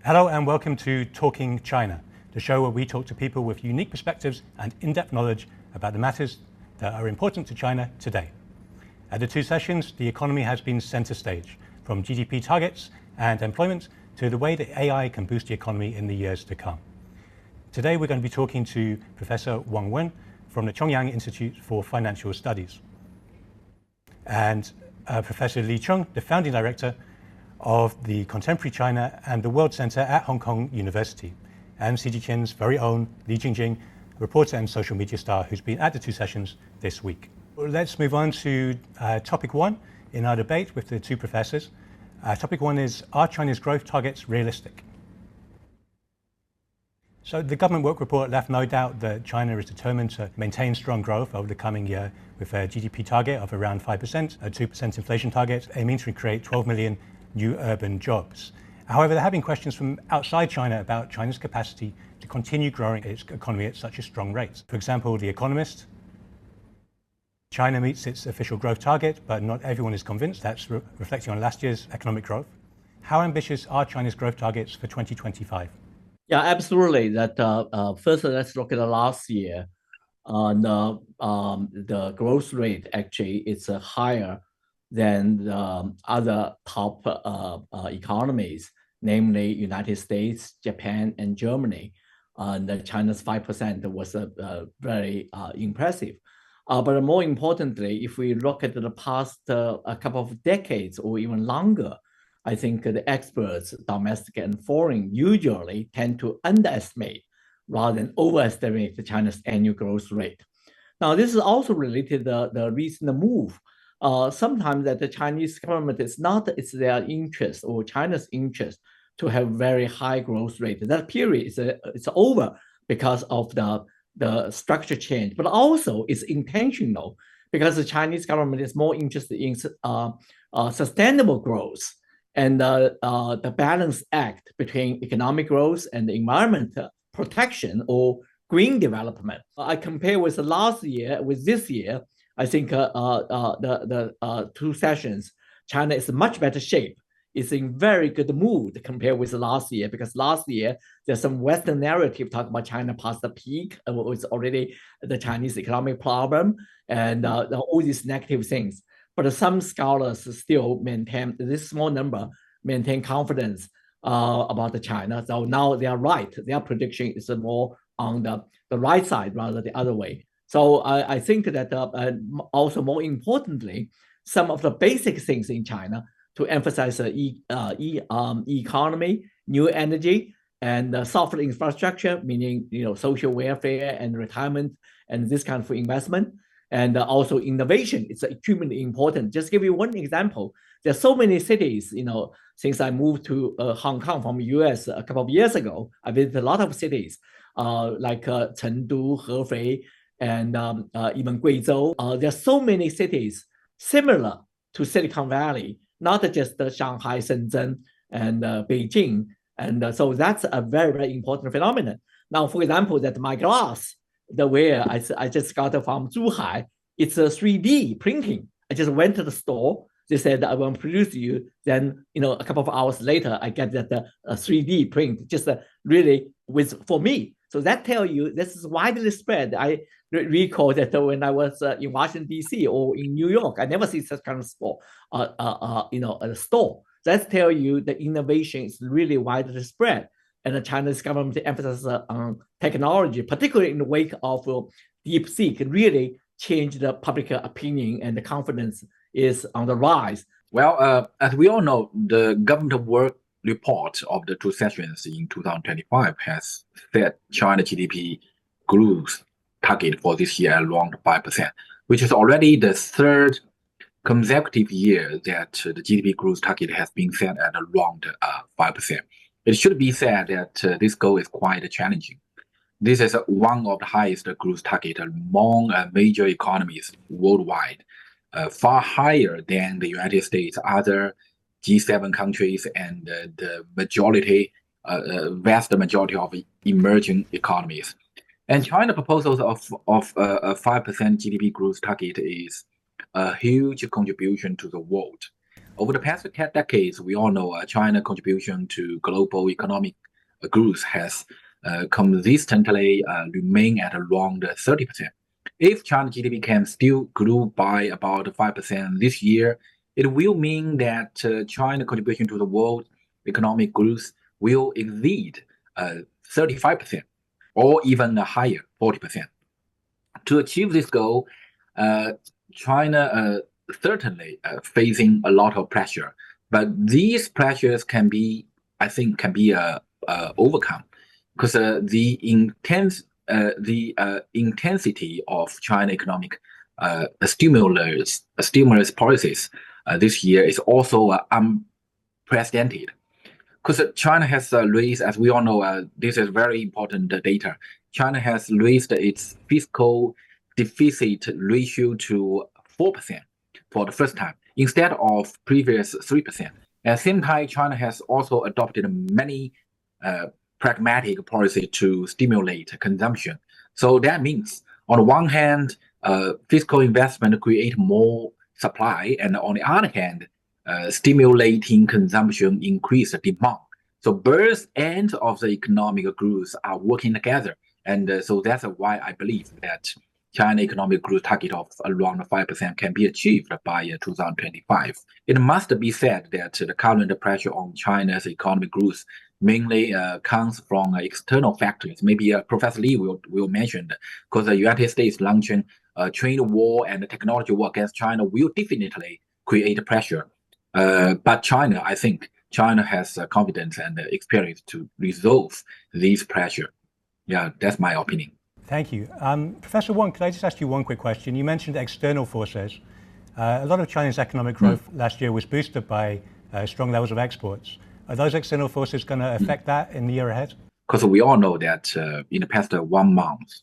Hello and welcome to Talking China, the show where we talk to people with unique perspectives and in-depth knowledge about the matters that are important to China today. At the two sessions, the economy has been center stage, from GDP targets and employment to the way that AI can boost the economy in the years to come. Today we're going to be talking to Professor Wang Wen from the Chongyang Institute for Financial Studies and Professor Li Cheng, the founding director of the Contemporary China and the World Center at Hong Kong University, and CGTN's very own Li Jingjing, reporter and social media star who's been at the two sessions this week. Well, let's move on to topic one in our debate with the two professors. Topic one is, are China's growth targets realistic? So the government work report left no doubt that China is determined to maintain strong growth over the coming year with a GDP target of around 5%, a 2% inflation target, aiming to create 12 million new urban jobs. However, there have been questions from outside China about China's capacity to continue growing its economy at such a strong rate. For example, The Economist, China meets its official growth target, but not everyone is convinced. That's reflecting on last year's economic growth. How ambitious are China's growth targets for 2025? Yeah, absolutely. First, let's look at the last year. The growth rate actually is higher than other top economies, namely United States, Japan, and Germany. China's 5% was very impressive. But more importantly, if we look at the past a couple of decades or even longer, I think the experts, domestic and foreign, usually tend to underestimate rather than overestimate China's annual growth rate. Now, this is also related to the recent move. Sometimes that the Chinese government it's their interest or China's interest to have very high growth rate. That period is over because of the structure change, but also it's intentional because the Chinese government is more interested in sustainable growth and the balance act between economic growth and environmental protection or green development. I compare with the last year with this year. I think the two sessions, China is in much better shape. It's in very good mood compared with last year, because last year there's some Western narrative talking about China past the peak, it's already the Chinese economic problem and all these negative things. But some scholars still maintain, this small number, maintain confidence about China. So now they are right. Their prediction is more on the right side rather than the other way. So I think that also more importantly, some of the basic things in China to emphasize economy, new energy, and software infrastructure, meaning social welfare and retirement and this kind of investment, and also innovation. It's extremely important. Just give you one example. There's so many cities. Since I moved to Hong Kong from US a couple of years ago, I visited a lot of cities like Chengdu, Hefei, and even Guizhou. There's so many cities similar to Silicon Valley, not just Shanghai, Shenzhen, and Beijing. And so that's a very, very important phenomenon. Now, for example, that my glass, the way I just got it from Zhuhai, it's a 3D printing. I just went to the store. They said, I will produce you. Then, a couple of hours later, I get that 3D print, just really for me. So that tells you this is widely spread. I recall that when I was in Washington, D.C. or in New York, I never see such kind of store, a store. That tells you the innovation is really widely spread. And the Chinese government emphasizes on technology, particularly in the wake of DeepSeek, really changed the public opinion, and the confidence is on the rise. Well, as we all know, the government work report of the two sessions in 2025 has set China GDP growth target for this year around 5%, which is already the third consecutive year that the GDP growth target has been set at around 5%. It should be said that this goal is quite challenging. This is one of the highest growth targets among major economies worldwide, far higher than the United States, other G7 countries, and the vast majority of emerging economies. And China's proposals of a 5% GDP growth target is a huge contribution to the world. Over the past decades, we all know China's contribution to global economic growth has consistently remained at around 30%. If China's GDP can still grow by about 5% this year, it will mean that China's contribution to the world economic growth will exceed 35% or even higher, 40%. To achieve this goal, China certainly facing a lot of pressure, but these pressures can be, I think, overcome because the intensity of China economic stimulus policies this year is also unprecedented. Because China has raised, as we all know, this is very important data. China has raised its fiscal deficit ratio to 4% for the first time, instead of previous 3%. At the same time, China has also adopted many pragmatic policies to stimulate consumption. So that means, on the one hand, fiscal investment create more supply, and on the other hand, stimulating consumption increase demand. So both ends of the economic growth are working together. And so that's why I believe that China economic growth target of around 5% can be achieved by 2025. It must be said that the current pressure on China's economic growth mainly comes from external factors. Maybe Professor Lee will mention that, because the United States launching a trade war and a technology war against China will definitely create pressure. But China, I think, China has confidence and experience to resolve these pressure. Yeah, that's my opinion. Thank you. Professor Wang, could I just ask you one quick question? You mentioned external forces. A lot of China's economic growth last year was boosted by strong levels of exports. Are those external forces going to affect that in the year ahead? Because we all know that in the past 1 month,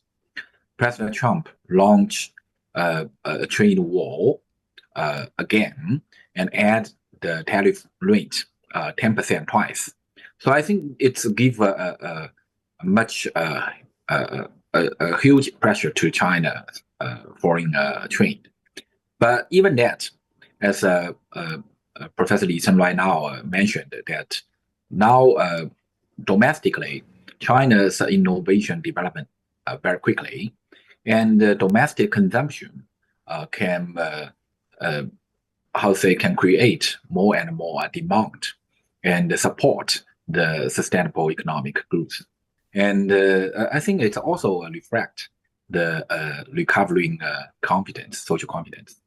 President Trump launched a trade war again and add the tariff rate 10% twice. So I think it's give a huge pressure to China foreign trade. But even that, as Professor Li Cheng right now mentioned, that now domestically, China's innovation development very quickly, and domestic consumption can create more and more demand and support the sustainable economic growth. And I think it also reflects the recovering confidence, social confidence.